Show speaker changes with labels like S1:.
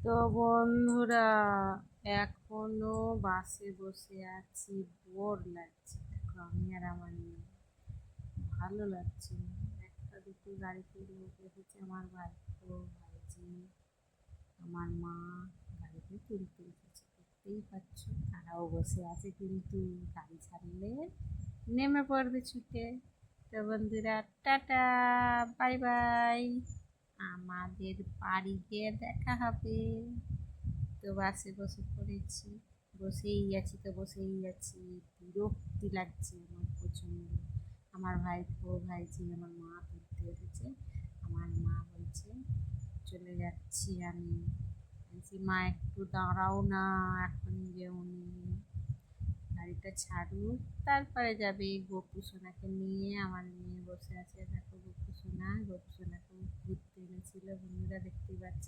S1: তো বন্ধুরা, এখনো বাসে বসে আছি, বোর লাগছে। দেখো আমি আর আমার মেয়ে, ভালো লাগছে না। একটা দুটো গাড়িতে লোক এসেছে, আমার ভাইপো, ভাইজি, আমার মা গাড়িতে তুলতে এসেছে, দেখতেই পাচ্ছ। তারাও বসে আছে, কিন্তু গাড়ি ছাড়লে নেমে পড়বে ছুটে। তো বন্ধুরা, টাটা, বাই বাই, আমাদের বাড়ি গিয়ে দেখা হবে। তো বাসে বসে পড়েছি, বসেই আছি তো বসেই আছি, বিরক্তি লাগছে আমার প্রচণ্ড। আমার ভাইপো, ভাইজি, আমার মা তুলতে এসেছে। আমার মা বলছে চলে যাচ্ছি আমি। বলছি মা একটু দাঁড়াও না, এখন যেওনি, গাড়িটা ছাড়ুক তারপরে যাবে। গোপু সোনাকে নিয়ে আমার মেয়ে বসে আছে, দেখো গোপু সোনা, গোপু সোনাকে ঘুরতে এনেছিল বন্ধুরা, দেখতেই পাচ্ছি।